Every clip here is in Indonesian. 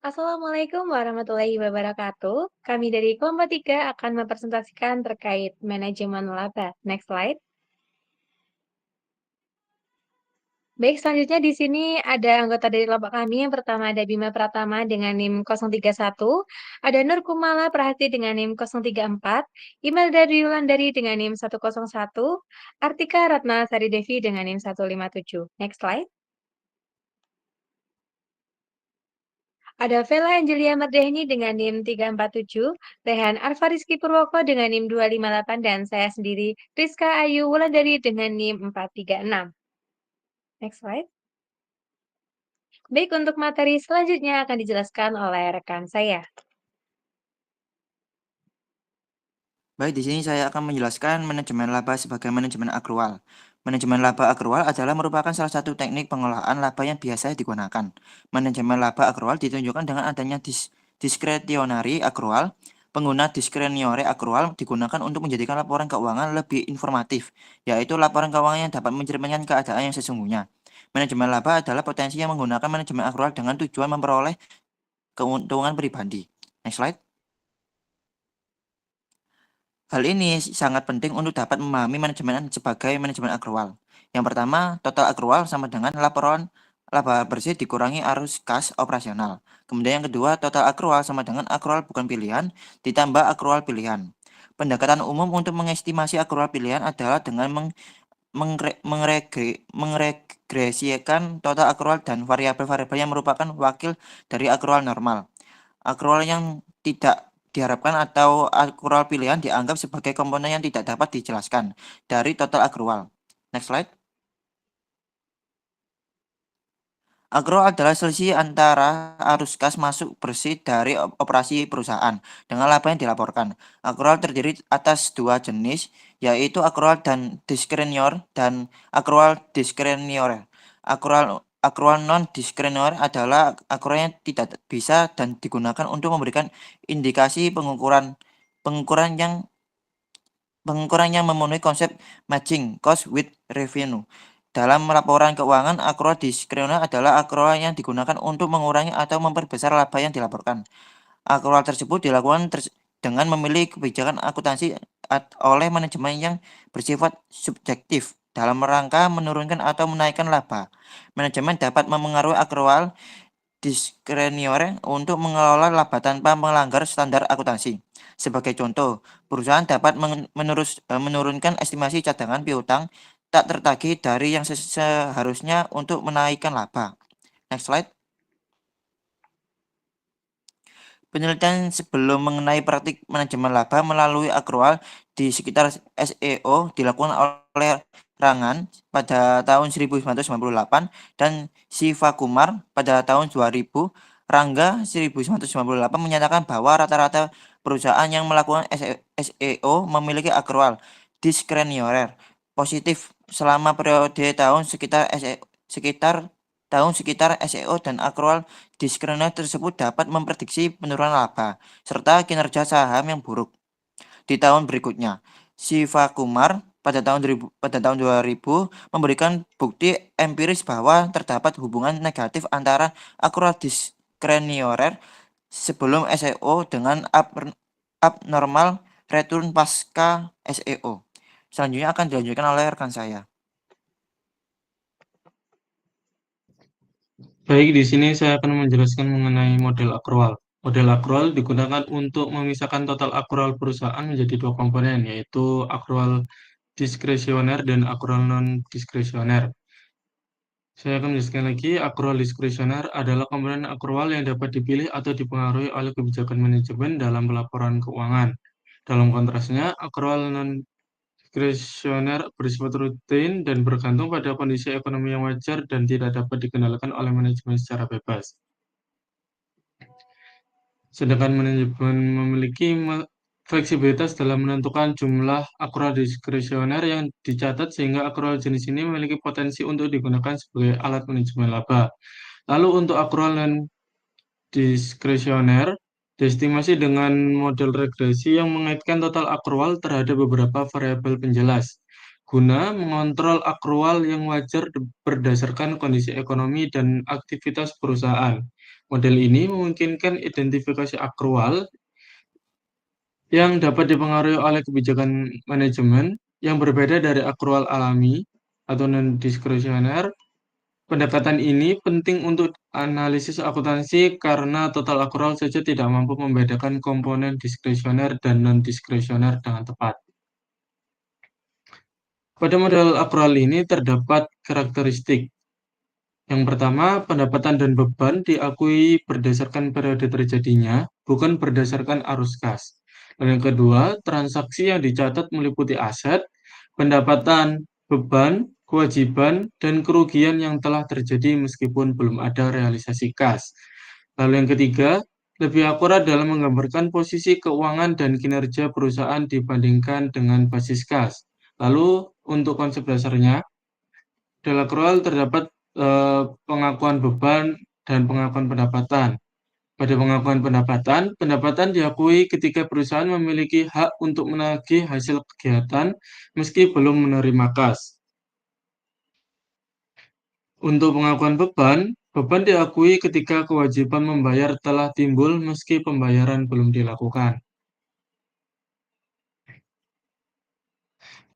Assalamualaikum warahmatullahi wabarakatuh. Kami dari kelompok 3 akan mempresentasikan terkait manajemen laba. Next slide. Baik, selanjutnya di sini ada anggota dari kelompok kami. Yang pertama ada Bima Pratama dengan NIM 031, ada Nur Kumala Prahati dengan NIM 034, Imelda Dwi dengan NIM 101, Artika Ratna Sari Devi dengan NIM 157. Next slide. Ada Vela Angelia Mardhani dengan NIM 347, Rehan Arfariski Purwoko dengan NIM 258, dan saya sendiri, Rizka Ayu Wulandari dengan NIM 436. Next slide. Baik, untuk materi selanjutnya akan dijelaskan oleh rekan saya. Baik, di sini saya akan menjelaskan manajemen laba sebagai manajemen akrual. Manajemen laba akrual adalah merupakan salah satu teknik pengolahan laba yang biasa digunakan. Manajemen laba akrual ditunjukkan dengan adanya discretionary akrual. Pengguna discretionary akrual digunakan untuk menjadikan laporan keuangan lebih informatif, yaitu laporan keuangan yang dapat mencerminkan keadaan yang sesungguhnya. Manajemen laba adalah potensi yang menggunakan manajemen akrual dengan tujuan memperoleh keuntungan pribadi. Next slide. Hal ini sangat penting untuk dapat memahami manajemen sebagai manajemen akrual. Yang pertama, total akrual sama dengan laporan laba bersih dikurangi arus kas operasional. Kemudian yang kedua, total akrual sama dengan akrual bukan pilihan ditambah akrual pilihan. Pendekatan umum untuk mengestimasi akrual pilihan adalah dengan mengregresikan total akrual dan variabel-variabel yang merupakan wakil dari akrual normal. Akrual yang tidak diharapkan atau akrual pilihan dianggap sebagai komponen yang tidak dapat dijelaskan dari total akrual. Next slide. Akrual adalah selisih antara arus kas masuk bersih dari operasi perusahaan dengan laba yang dilaporkan. Akrual terdiri atas dua jenis, yaitu akrual dan diskrenior dan akrual diskrenior. Akrual non diskrenior adalah akrual yang tidak bisa dan digunakan untuk memberikan indikasi pengukuran yang memenuhi konsep matching cost with revenue. Dalam laporan keuangan, akrual diskresioner adalah akrual yang digunakan untuk mengurangi atau memperbesar laba yang dilaporkan. Akrual tersebut dilakukan dengan memilih kebijakan akuntansi oleh manajemen yang bersifat subjektif dalam rangka menurunkan atau menaikkan laba. Manajemen dapat memengaruhi akrual diskrenior untuk mengelola laba tanpa melanggar standar akuntansi. Sebagai contoh, perusahaan dapat menurunkan estimasi cadangan piutang tak tertagih dari yang seharusnya untuk menaikkan laba. Next slide. Penelitian sebelum mengenai praktik manajemen laba melalui akrual di sekitar SEO dilakukan oleh Rangan pada tahun 1998 dan Sivakumar pada tahun 2000. Rangga 1998 menyatakan bahwa rata-rata perusahaan yang melakukan SEO memiliki akrual diskrenior positif selama periode sekitar SEO dan akrual diskrenior tersebut dapat memprediksi penurunan laba serta kinerja saham yang buruk di tahun berikutnya. Sivakumar pada tahun 2000 memberikan bukti empiris bahwa terdapat hubungan negatif antara akrual diskrenior sebelum SEO dengan abnormal return pasca SEO. Selanjutnya akan dilanjutkan oleh rekan saya. Baik, di sini saya akan menjelaskan mengenai model akrual. Model akrual digunakan untuk memisahkan total akrual perusahaan menjadi dua komponen, yaitu akrual diskresioner dan akrual non-diskresioner. Saya akan menjelaskan lagi, akrual diskresioner adalah komponen akrual yang dapat dipilih atau dipengaruhi oleh kebijakan manajemen dalam pelaporan keuangan. Dalam kontrasnya, akrual non-diskresioner bersifat rutin dan bergantung pada kondisi ekonomi yang wajar dan tidak dapat dikendalikan oleh manajemen secara bebas. Sedangkan manajemen memiliki fleksibilitas dalam menentukan jumlah akrual diskresioner yang dicatat sehingga akrual jenis ini memiliki potensi untuk digunakan sebagai alat manajemen laba. Lalu untuk akrual non diskresioner diestimasi dengan model regresi yang mengaitkan total akrual terhadap beberapa variabel penjelas guna mengontrol akrual yang wajar berdasarkan kondisi ekonomi dan aktivitas perusahaan. Model ini memungkinkan identifikasi akrual yang dapat dipengaruhi oleh kebijakan manajemen yang berbeda dari akrual alami atau non-diskresioner. Pendekatan ini penting untuk analisis akuntansi karena total akrual saja tidak mampu membedakan komponen diskresioner dan non-diskresioner dengan tepat. Pada model akrual ini terdapat karakteristik. Yang pertama, pendapatan dan beban diakui berdasarkan periode terjadinya, bukan berdasarkan arus kas. Dan yang kedua, transaksi yang dicatat meliputi aset, pendapatan, beban, kewajiban, dan kerugian yang telah terjadi meskipun belum ada realisasi kas. Lalu yang ketiga, lebih akurat dalam menggambarkan posisi keuangan dan kinerja perusahaan dibandingkan dengan basis kas. Lalu untuk konsep dasarnya, dalam akrual terdapat pengakuan beban dan pengakuan pendapatan. Pada pengakuan pendapatan, pendapatan diakui ketika perusahaan memiliki hak untuk menagih hasil kegiatan meski belum menerima kas. Untuk pengakuan beban, beban diakui ketika kewajiban membayar telah timbul meski pembayaran belum dilakukan.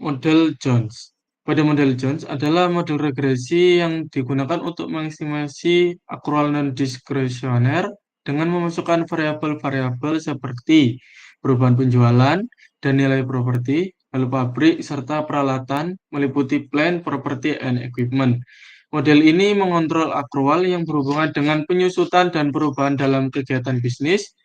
Model Jones. Pada model Jones adalah model regresi yang digunakan untuk mengestimasi akrual non-diskresioner dengan memasukkan variabel-variabel seperti perubahan penjualan dan nilai properti, lalu pabrik, serta peralatan meliputi plant, property, and equipment. Model ini mengontrol akrual yang berhubungan dengan penyusutan dan perubahan dalam kegiatan bisnis.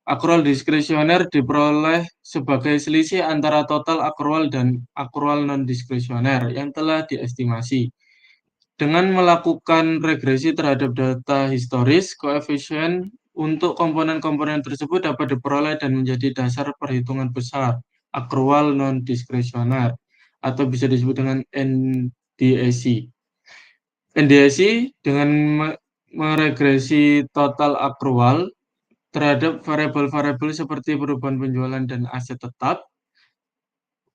Akrual diskresioner diperoleh sebagai selisih antara total akrual dan akrual non-diskresioner yang telah diestimasi. Dengan melakukan regresi terhadap data historis, koefisien untuk komponen-komponen tersebut dapat diperoleh dan menjadi dasar perhitungan besar akrual non-diskresioner atau bisa disebut dengan NDAC. NDAC dengan meregresi total akrual terhadap variabel-variabel seperti perubahan penjualan dan aset tetap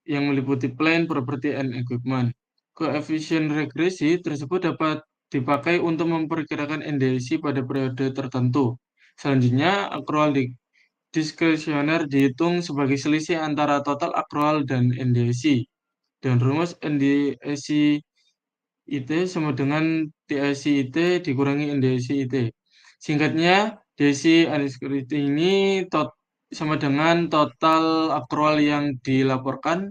yang meliputi plant, property, and equipment. Koefisien regresi tersebut dapat dipakai untuk memperkirakan NDAC pada periode tertentu. Selanjutnya, akrual diskresioner dihitung sebagai selisih antara total akrual dan NDAC. Dan rumus NDAC IT sama dengan TIC IT dikurangi NDAC IT. Singkatnya, DAC ini sama dengan total akrual yang dilaporkan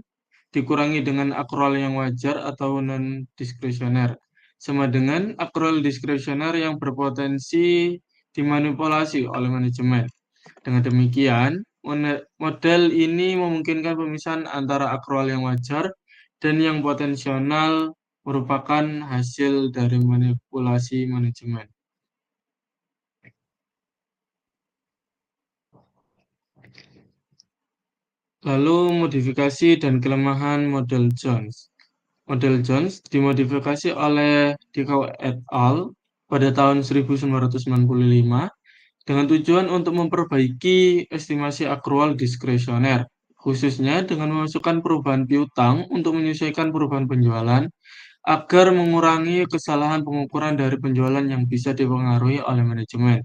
dikurangi dengan akrual yang wajar atau non-diskresioner, sama dengan akrual diskresioner yang berpotensi dimanipulasi oleh manajemen. Dengan demikian, model ini memungkinkan pemisahan antara akrual yang wajar dan yang potensial merupakan hasil dari manipulasi manajemen. Lalu modifikasi dan kelemahan model Jones. Model Jones dimodifikasi oleh Dickow et al. Pada tahun 1995 dengan tujuan untuk memperbaiki estimasi akrual diskresioner, khususnya dengan memasukkan perubahan piutang untuk menyesuaikan perubahan penjualan agar mengurangi kesalahan pengukuran dari penjualan yang bisa dipengaruhi oleh manajemen.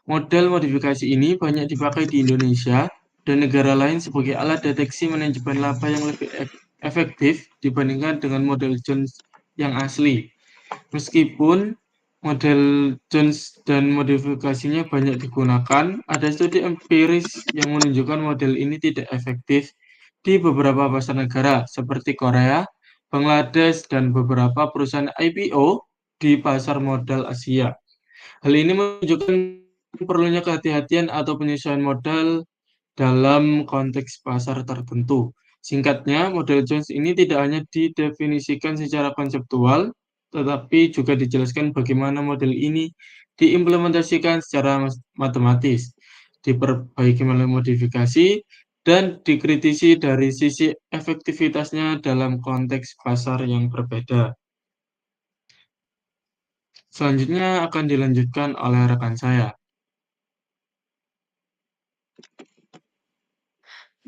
Model modifikasi ini banyak dipakai di Indonesia dan negara lain sebagai alat deteksi manajemen laba yang lebih efektif dibandingkan dengan model Jones yang asli. Meskipun model Jones dan modifikasinya banyak digunakan, ada studi empiris yang menunjukkan model ini tidak efektif di beberapa pasar negara seperti Korea, Bangladesh, dan beberapa perusahaan IPO di pasar modal Asia. Hal ini menunjukkan perlunya kehati-hatian atau penyesuaian modal dalam konteks pasar tertentu. Singkatnya, model Jones ini tidak hanya didefinisikan secara konseptual, tetapi juga dijelaskan bagaimana model ini diimplementasikan secara matematis, diperbaiki melalui modifikasi, dan dikritisi dari sisi efektivitasnya dalam konteks pasar yang berbeda. Selanjutnya akan dilanjutkan oleh rekan saya.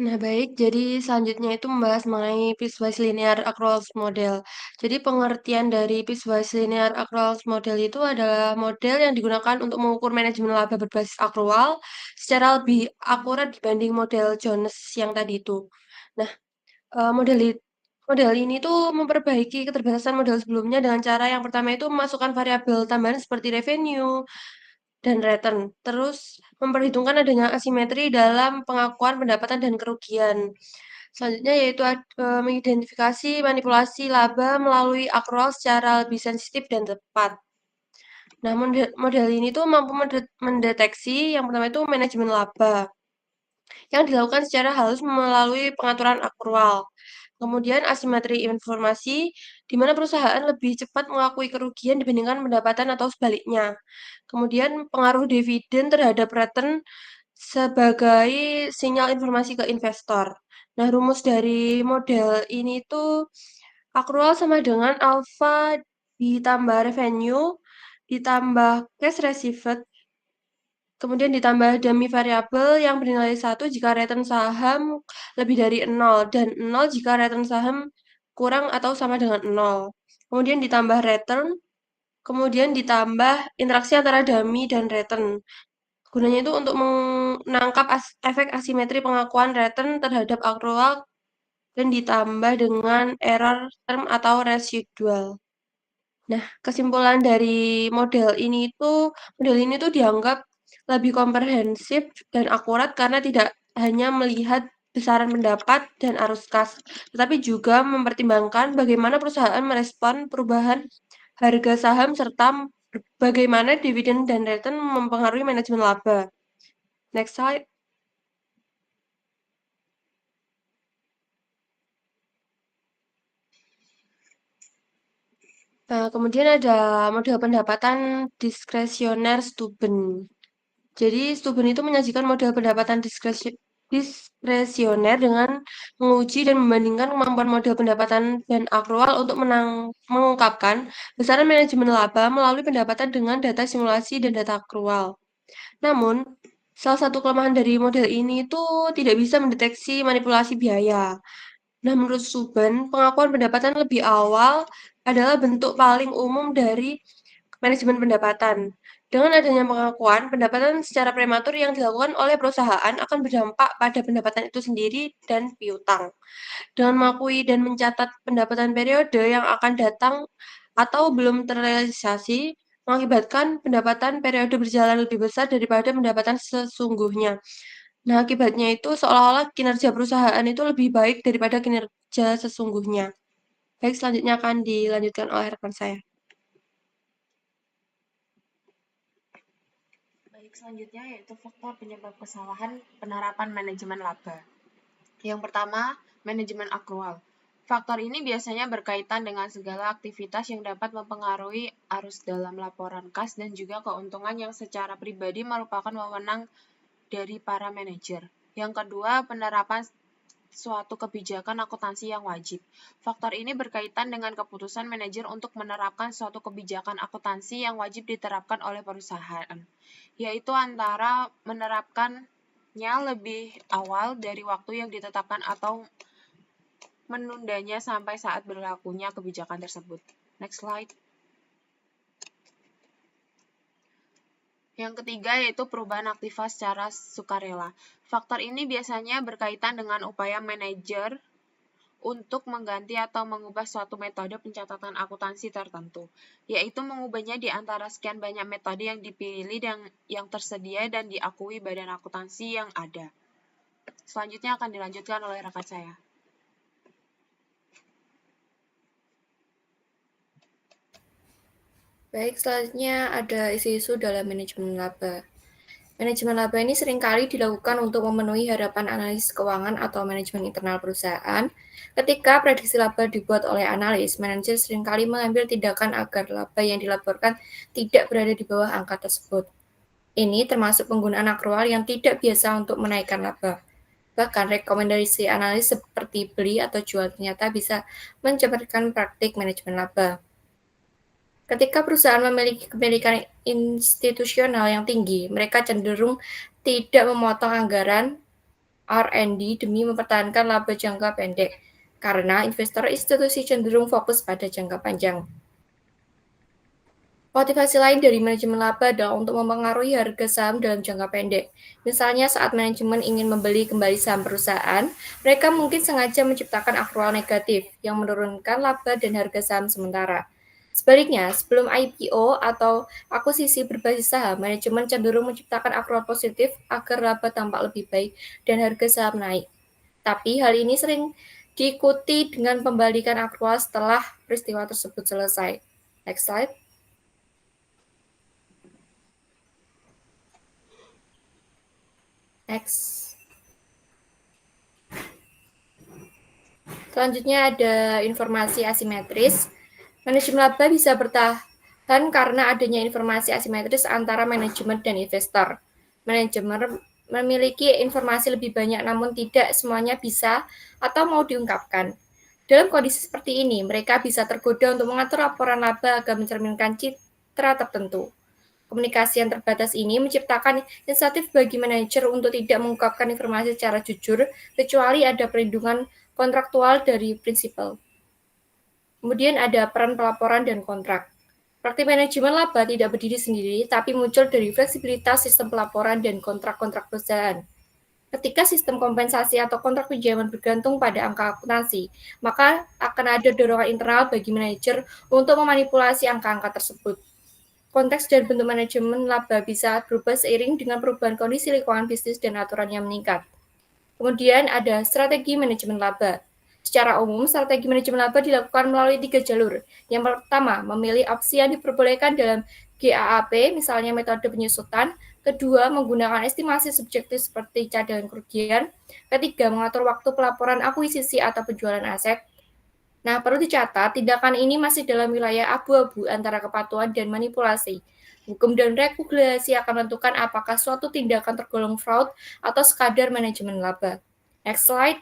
Nah, baik. Jadi selanjutnya itu membahas mengenai piecewise linear accruals model. Jadi pengertian dari piecewise linear accruals model itu adalah model yang digunakan untuk mengukur manajemen laba berbasis akrual secara lebih akurat dibanding model Jones yang tadi itu. Nah, model ini tuh memperbaiki keterbatasan model sebelumnya dengan cara yang pertama itu memasukkan variabel tambahan seperti revenue dan return. Terus memperhitungkan adanya asimetri dalam pengakuan pendapatan dan kerugian. Selanjutnya yaitu mengidentifikasi manipulasi laba melalui akrual secara lebih sensitif dan tepat. Nah, model ini tuh mampu mendeteksi yang pertama itu manajemen laba yang dilakukan secara halus melalui pengaturan akrual. Kemudian asimetri informasi, di mana perusahaan lebih cepat mengakui kerugian dibandingkan pendapatan atau sebaliknya. Kemudian pengaruh dividen terhadap return sebagai sinyal informasi ke investor. Nah, rumus dari model ini tuh akrual sama dengan alpha ditambah revenue ditambah cash received kemudian ditambah dummy variabel yang bernilai 1 jika return saham lebih dari 0 dan 0 jika return saham kurang atau sama dengan 0. Kemudian ditambah return, kemudian ditambah interaksi antara dummy dan return. Gunanya itu untuk menangkap efek asimetri pengakuan return terhadap akrual dan ditambah dengan error term atau residual. Nah, kesimpulan dari model ini tuh dianggap lebih komprehensif dan akurat karena tidak hanya melihat besaran pendapat dan arus kas, tetapi juga mempertimbangkan bagaimana perusahaan merespon perubahan harga saham serta bagaimana dividen dan return mempengaruhi manajemen laba. Next slide. Nah, kemudian ada model pendapatan diskresioner Steuben. Jadi Steuben itu menyajikan model pendapatan diskresioner dengan menguji dan membandingkan kemampuan model pendapatan dan akrual untuk mengungkapkan besaran manajemen laba melalui pendapatan dengan data simulasi dan data akrual. Namun, salah satu kelemahan dari model ini itu tidak bisa mendeteksi manipulasi biaya. Nah, menurut Suban, pengakuan pendapatan lebih awal adalah bentuk paling umum dari manajemen pendapatan. Dengan adanya pengakuan, pendapatan secara prematur yang dilakukan oleh perusahaan akan berdampak pada pendapatan itu sendiri dan piutang. Dengan mengakui dan mencatat pendapatan periode yang akan datang atau belum terrealisasi, mengakibatkan pendapatan periode berjalan lebih besar daripada pendapatan sesungguhnya. Nah, akibatnya itu seolah-olah kinerja perusahaan itu lebih baik daripada kinerja sesungguhnya. Baik, selanjutnya akan dilanjutkan oleh rekan saya. Baik, selanjutnya yaitu faktor penyebab kesalahan penerapan manajemen laba. Yang pertama, manajemen akrual. Faktor ini biasanya berkaitan dengan segala aktivitas yang dapat mempengaruhi arus dalam laporan kas dan juga keuntungan yang secara pribadi merupakan wewenang dari para manajer. Yang kedua, penerapan suatu kebijakan akuntansi yang wajib. Faktor ini berkaitan dengan keputusan manajer untuk menerapkan suatu kebijakan akuntansi yang wajib diterapkan oleh perusahaan, yaitu antara menerapkannya lebih awal dari waktu yang ditetapkan atau menundanya sampai saat berlakunya kebijakan tersebut. Next slide. Yang ketiga yaitu perubahan aktivitas secara sukarela. Faktor ini biasanya berkaitan dengan upaya manajer untuk mengganti atau mengubah suatu metode pencatatan akuntansi tertentu, yaitu mengubahnya di antara sekian banyak metode yang dipilih dan yang tersedia dan diakui badan akuntansi yang ada. Selanjutnya akan dilanjutkan oleh rekan saya. Baik, selanjutnya ada isu-isu dalam manajemen laba. Manajemen laba ini seringkali dilakukan untuk memenuhi harapan analis keuangan atau manajemen internal perusahaan. Ketika prediksi laba dibuat oleh analis, manajer seringkali mengambil tindakan agar laba yang dilaporkan tidak berada di bawah angka tersebut. Ini termasuk penggunaan akrual yang tidak biasa untuk menaikkan laba. Bahkan rekomendasi analis seperti beli atau jual ternyata bisa mencemarkan praktik manajemen laba. Ketika perusahaan memiliki kepemilikan institusional yang tinggi, mereka cenderung tidak memotong anggaran R&D demi mempertahankan laba jangka pendek, karena investor institusi cenderung fokus pada jangka panjang. Motivasi lain dari manajemen laba adalah untuk mempengaruhi harga saham dalam jangka pendek. Misalnya saat manajemen ingin membeli kembali saham perusahaan, mereka mungkin sengaja menciptakan akrual negatif yang menurunkan laba dan harga saham sementara. Sebaliknya, sebelum IPO atau akuisisi berbasis saham, manajemen cenderung menciptakan akrual positif agar laba tampak lebih baik dan harga saham naik. Tapi hal ini sering diikuti dengan pembalikan akrual setelah peristiwa tersebut selesai. Next slide. Next. Selanjutnya ada informasi asimetris. Manajemen laba bisa bertahan karena adanya informasi asimetris antara manajemen dan investor. Manajemen memiliki informasi lebih banyak namun tidak semuanya bisa atau mau diungkapkan. Dalam kondisi seperti ini, mereka bisa tergoda untuk mengatur laporan laba agar mencerminkan citra tertentu. Komunikasi yang terbatas ini menciptakan insentif bagi manajer untuk tidak mengungkapkan informasi secara jujur, kecuali ada perlindungan kontraktual dari prinsipal. Kemudian ada peran pelaporan dan kontrak. Praktik manajemen laba tidak berdiri sendiri, tapi muncul dari fleksibilitas sistem pelaporan dan kontrak-kontrak perusahaan. Ketika sistem kompensasi atau kontrak pinjaman bergantung pada angka akuntansi, maka akan ada dorongan internal bagi manajer untuk memanipulasi angka-angka tersebut. Konteks dan bentuk manajemen laba bisa berubah seiring dengan perubahan kondisi lingkungan bisnis dan aturan yang meningkat. Kemudian ada strategi manajemen laba. Secara umum, strategi manajemen laba dilakukan melalui 3 jalur. Yang pertama, memilih opsi yang diperbolehkan dalam GAAP, misalnya metode penyusutan. Kedua, menggunakan estimasi subjektif seperti cadangan kerugian. Ketiga, mengatur waktu pelaporan akuisisi atau penjualan aset. Nah, perlu dicatat, tindakan ini masih dalam wilayah abu-abu antara kepatuhan dan manipulasi. Hukum dan regulasi akan menentukan apakah suatu tindakan tergolong fraud atau sekadar manajemen laba. Next slide.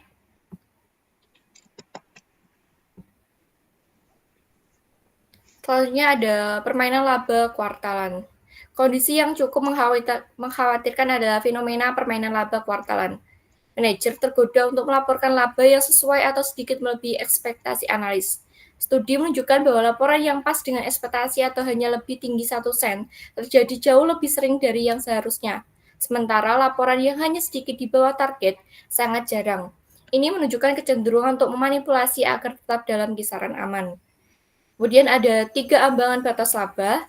Selanjutnya ada permainan laba kuartalan. Kondisi yang cukup mengkhawatirkan adalah fenomena permainan laba kuartalan. Manajer tergoda untuk melaporkan laba yang sesuai atau sedikit melebihi ekspektasi analis. Studi menunjukkan bahwa laporan yang pas dengan ekspektasi atau hanya lebih tinggi 1 sen terjadi jauh lebih sering dari yang seharusnya. Sementara laporan yang hanya sedikit di bawah target sangat jarang. Ini menunjukkan kecenderungan untuk memanipulasi agar tetap dalam kisaran aman. Kemudian ada 3 ambangan batas laba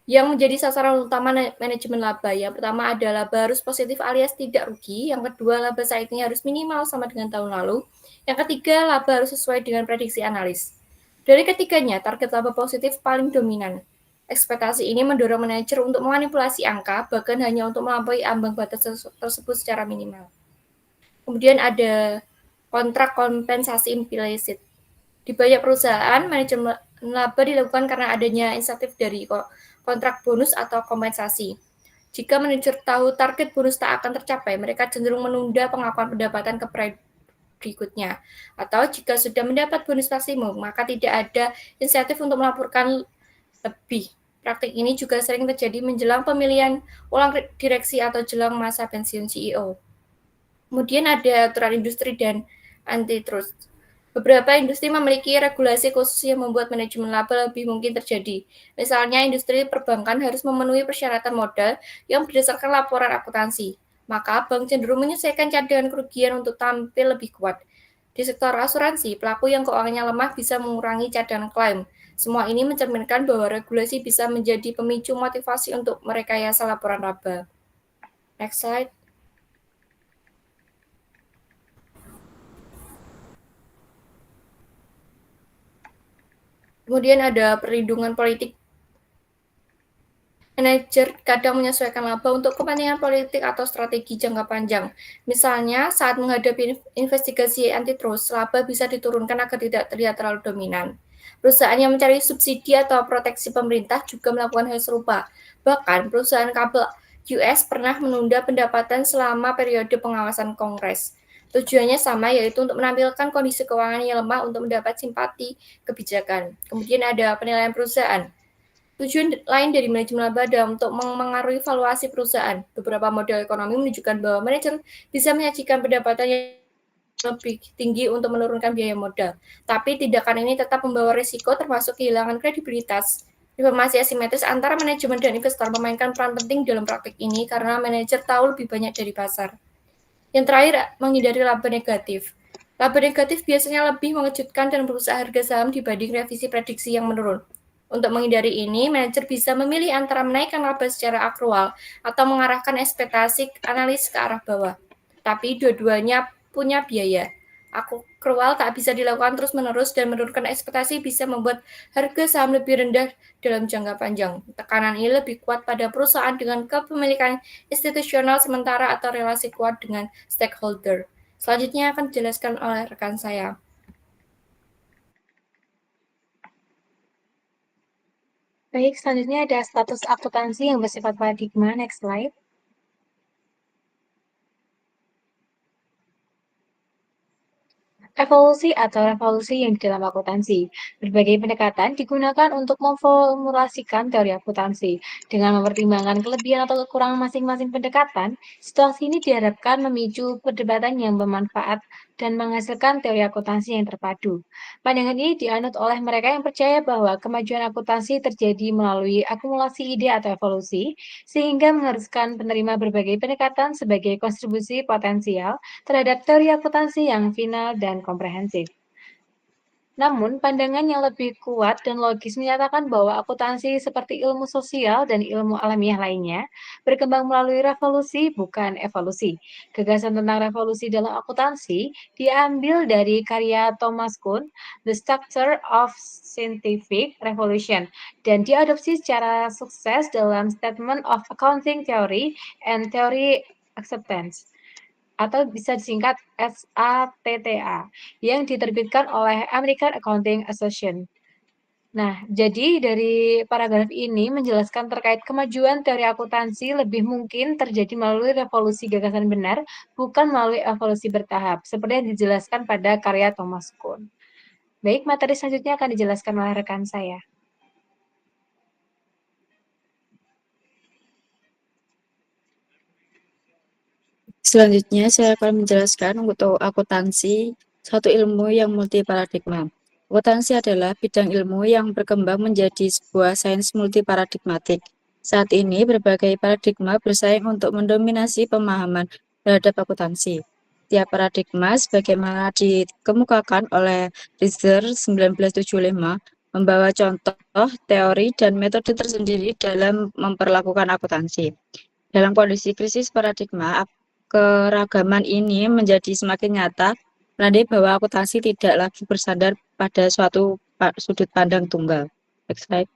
yang menjadi sasaran utama manajemen laba. Yang pertama ada laba harus positif alias tidak rugi. Yang kedua, laba saat ini harus minimal sama dengan tahun lalu. Yang ketiga, laba harus sesuai dengan prediksi analis. Dari ketiganya, target laba positif paling dominan. Ekspektasi ini mendorong manajer untuk memanipulasi angka, bahkan hanya untuk melampaui ambang batas tersebut secara minimal. Kemudian ada kontrak kompensasi implisit. Di banyak perusahaan, manajemen laba dilakukan karena adanya insentif dari kontrak bonus atau kompensasi. Jika manajer tahu target bonus tak akan tercapai, mereka cenderung menunda pengakuan pendapatan ke berikutnya. Atau jika sudah mendapat bonus maksimum, maka tidak ada insentif untuk melaporkan lebih. Praktik ini juga sering terjadi menjelang pemilihan ulang direksi atau jelang masa pensiun CEO. Kemudian ada aturan industri dan antitrust. Beberapa industri memiliki regulasi khusus yang membuat manajemen laba lebih mungkin terjadi. Misalnya, industri perbankan harus memenuhi persyaratan modal yang berdasarkan laporan akuntansi. Maka, bank cenderung menyesuaikan cadangan kerugian untuk tampil lebih kuat. Di sektor asuransi, pelaku yang keuangannya lemah bisa mengurangi cadangan klaim. Semua ini mencerminkan bahwa regulasi bisa menjadi pemicu motivasi untuk merekayasa laporan laba. Next slide. Kemudian ada perlindungan politik. Manajer kadang menyesuaikan laba untuk kepentingan politik atau strategi jangka panjang. Misalnya, saat menghadapi investigasi antitrust, laba bisa diturunkan agar tidak terlihat terlalu dominan. Perusahaan yang mencari subsidi atau proteksi pemerintah juga melakukan hal serupa. Bahkan, perusahaan kabel US pernah menunda pendapatan selama periode pengawasan Kongres. Tujuannya sama, yaitu untuk menampilkan kondisi keuangan yang lemah untuk mendapat simpati kebijakan. Kemudian ada penilaian perusahaan. Tujuan lain dari manajemen laba adalah untuk mengaruhi valuasi perusahaan. Beberapa model ekonomi menunjukkan bahwa manajer bisa menyajikan pendapatan yang lebih tinggi untuk menurunkan biaya modal. Tapi tindakan ini tetap membawa risiko termasuk kehilangan kredibilitas. Informasi asimetris antara manajemen dan investor memainkan peran penting dalam praktik ini karena manajer tahu lebih banyak dari pasar. Yang terakhir, menghindari laba negatif. Laba negatif biasanya lebih mengejutkan dan merusak harga saham dibanding revisi prediksi yang menurun. Untuk menghindari ini, manajer bisa memilih antara menaikkan laba secara akrual atau mengarahkan ekspektasi analis ke arah bawah. Tapi dua-duanya punya biaya. Akrual tak bisa dilakukan terus-menerus dan menurunkan ekspektasi bisa membuat harga saham lebih rendah dalam jangka panjang. Tekanan ini lebih kuat pada perusahaan dengan kepemilikan institusional sementara atau relasi kuat dengan stakeholder. Selanjutnya akan dijelaskan oleh rekan saya. Baik, selanjutnya ada status akuntansi yang bersifat paradigma. Next slide. Evolusi atau revolusi yang di dalam akuntansi. Berbagai pendekatan digunakan untuk memformulasikan teori akuntansi. Dengan mempertimbangkan kelebihan atau kekurangan masing-masing pendekatan, situasi ini diharapkan memicu perdebatan yang bermanfaat dan menghasilkan teori akuntansi yang terpadu. Pandangan ini dianut oleh mereka yang percaya bahwa kemajuan akuntansi terjadi melalui akumulasi ide atau evolusi, sehingga mengharuskan penerima berbagai pendekatan sebagai kontribusi potensial terhadap teori akuntansi yang final dan komprehensif. Namun, pandangan yang lebih kuat dan logis menyatakan bahwa akuntansi seperti ilmu sosial dan ilmu alamiah lainnya berkembang melalui revolusi, bukan evolusi. Gagasan tentang revolusi dalam akuntansi diambil dari karya Thomas Kuhn, The Structure of Scientific Revolution, dan diadopsi secara sukses dalam Statement of Accounting Theory and Theory Acceptance, atau bisa disingkat SATTA, yang diterbitkan oleh American Accounting Association. Nah, jadi dari paragraf ini menjelaskan terkait kemajuan teori akuntansi lebih mungkin terjadi melalui revolusi gagasan benar, bukan melalui evolusi bertahap, seperti yang dijelaskan pada karya Thomas Kuhn. Baik, materi selanjutnya akan dijelaskan oleh rekan saya. Selanjutnya, saya akan menjelaskan untuk akuntansi, satu ilmu yang multiparadigma. Akuntansi adalah bidang ilmu yang berkembang menjadi sebuah sains multiparadigmatik. Saat ini, berbagai paradigma bersaing untuk mendominasi pemahaman terhadap akuntansi. Tiap paradigma, sebagaimana dikemukakan oleh Rizer 1975, membawa contoh, teori, dan metode tersendiri dalam memperlakukan akuntansi. Dalam kondisi krisis paradigma, keragaman ini menjadi semakin nyata, menandai bahwa akuntansi tidak lagi bersandar pada suatu sudut pandang tunggal. Next slide.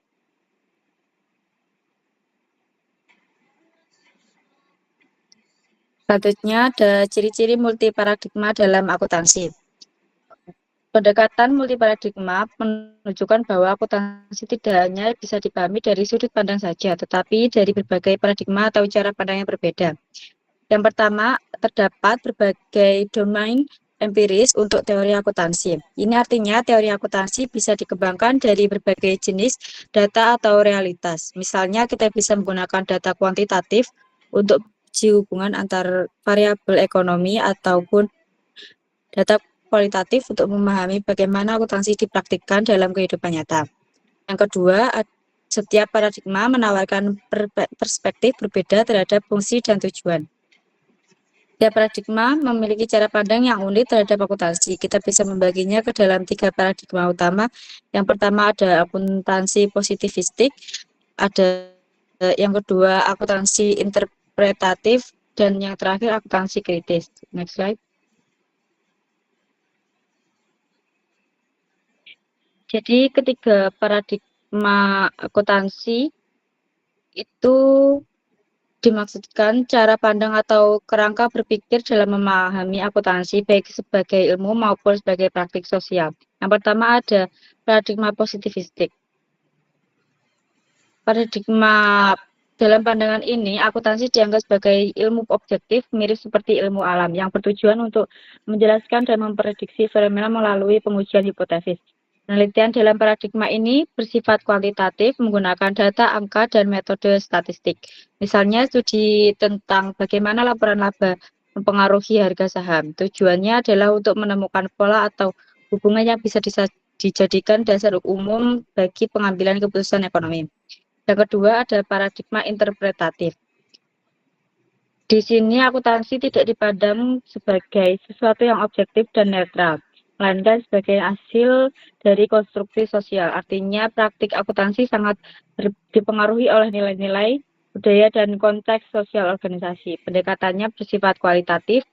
Selanjutnya ada ciri-ciri multiparadigma dalam akuntansi. Pendekatan multiparadigma menunjukkan bahwa akuntansi tidak hanya bisa dipahami dari sudut pandang saja, tetapi dari berbagai paradigma atau cara pandang yang berbeda. Yang pertama, terdapat berbagai domain empiris untuk teori akuntansi. Ini artinya teori akuntansi bisa dikembangkan dari berbagai jenis data atau realitas. Misalnya, kita bisa menggunakan data kuantitatif untuk uji hubungan antar variabel ekonomi ataupun data kualitatif untuk memahami bagaimana akuntansi dipraktikkan dalam kehidupan nyata. Yang kedua, setiap paradigma menawarkan perspektif berbeda terhadap fungsi dan tujuan. Setiap paradigma memiliki cara pandang yang unik terhadap akuntansi. Kita bisa membaginya ke dalam 3 paradigma utama. Yang pertama ada akuntansi positivistik, ada yang kedua akuntansi interpretatif, dan yang terakhir akuntansi kritis. Next slide. Jadi ketiga paradigma akuntansi itu dimaksudkan cara pandang atau kerangka berpikir dalam memahami akuntansi baik sebagai ilmu maupun sebagai praktik sosial. Yang pertama ada paradigma positivistik. Paradigma dalam pandangan ini, akuntansi dianggap sebagai ilmu objektif mirip seperti ilmu alam yang bertujuan untuk menjelaskan dan memprediksi fenomena melalui pengujian hipotesis. Penelitian dalam paradigma ini bersifat kuantitatif, menggunakan data, angka, dan metode statistik. Misalnya studi tentang bagaimana laporan laba mempengaruhi harga saham. Tujuannya adalah untuk menemukan pola atau hubungan yang bisa dijadikan dasar umum bagi pengambilan keputusan ekonomi. Yang kedua ada paradigma interpretatif. Di sini akuntansi tidak dipandang sebagai sesuatu yang objektif dan netral, melainkan sebagai hasil dari konstruksi sosial. Artinya praktik akuntansi sangat dipengaruhi oleh nilai-nilai, budaya, dan konteks sosial organisasi. Pendekatannya bersifat kualitatif,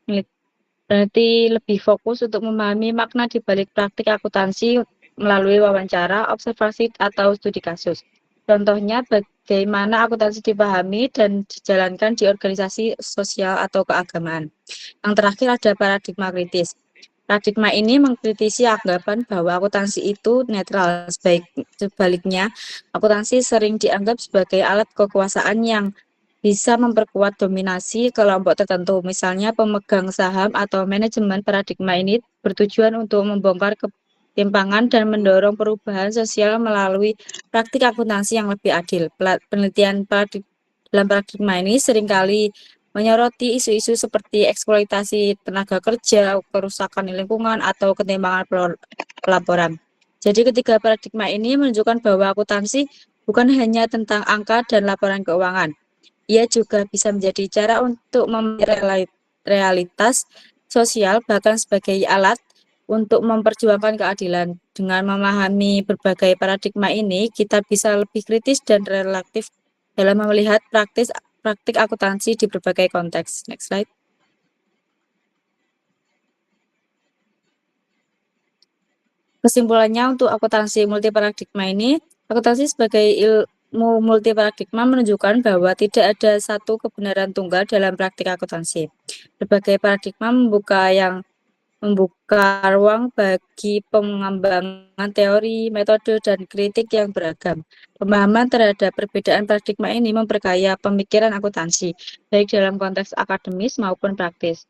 peneliti lebih fokus untuk memahami makna di balik praktik akuntansi melalui wawancara, observasi, atau studi kasus. Contohnya bagaimana akuntansi dipahami dan dijalankan di organisasi sosial atau keagamaan. Yang terakhir ada paradigma kritis. Paradigma ini mengkritisi anggapan bahwa akuntansi itu netral. Sebaliknya, akuntansi sering dianggap sebagai alat kekuasaan yang bisa memperkuat dominasi kelompok tertentu. Misalnya pemegang saham atau manajemen. Paradigma ini bertujuan untuk membongkar ketimpangan dan mendorong perubahan sosial melalui praktik akuntansi yang lebih adil. Penelitian dalam paradigma ini seringkali menyoroti isu-isu seperti eksploitasi tenaga kerja, kerusakan lingkungan, atau ketimpangan pelaporan. Jadi ketiga paradigma ini menunjukkan bahwa akuntansi bukan hanya tentang angka dan laporan keuangan. Ia juga bisa menjadi cara untuk memahami realitas sosial, bahkan sebagai alat untuk memperjuangkan keadilan. Dengan memahami berbagai paradigma ini, kita bisa lebih kritis dan relatif dalam melihat praktik akuntansi di berbagai konteks. Next slide. Kesimpulannya untuk akuntansi multiparadigma ini, akuntansi sebagai ilmu multiparadigma menunjukkan bahwa tidak ada satu kebenaran tunggal dalam praktik akuntansi. Berbagai paradigma membuka ruang bagi pengembangan teori, metode, dan kritik yang beragam. Pemahaman terhadap perbedaan paradigma ini memperkaya pemikiran akuntansi, baik dalam konteks akademis maupun praktis.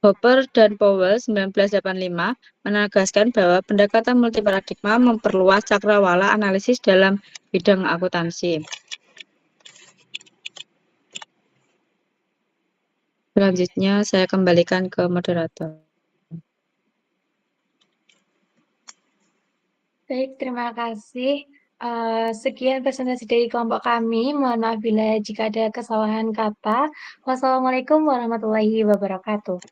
Hopper dan Powell 1985 menegaskan bahwa pendekatan multiparadigma memperluas cakrawala analisis dalam bidang akuntansi. Selanjutnya saya kembalikan ke moderator. Baik, terima kasih. Sekian presentasi dari kelompok kami. Mohon maaf bila jika ada kesalahan kata. Wassalamualaikum warahmatullahi wabarakatuh.